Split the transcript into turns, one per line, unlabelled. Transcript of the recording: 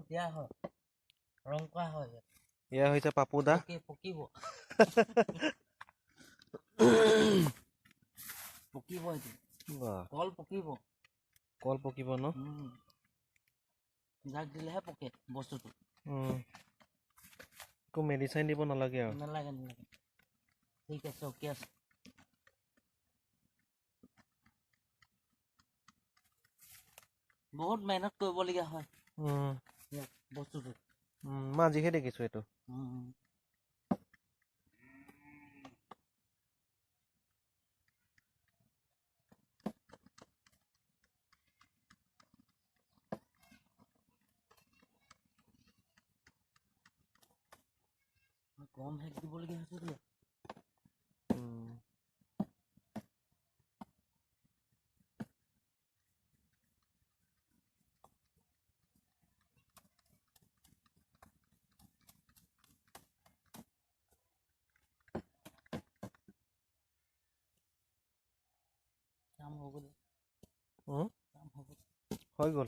দিয়া হয় ৰং কৰা হয়
এয়া হৈছে পাপু দা
পকিব পকিব এইটো কল পকিব
ন
জাক দিলেহে পকে বস্তুটো
একো মেডিচাইন দিব নালাগে আৰু
নালাগে ঠিক আছে অ'কে আছে বহুত মেহনত কৰিবলগীয়া হয় বস্তুটো
মই আজিহে দেখিছো এইটো
কম হেক দিবলগীয়া হৈছে দিয়া কাম হ'ব
হৈ গ'ল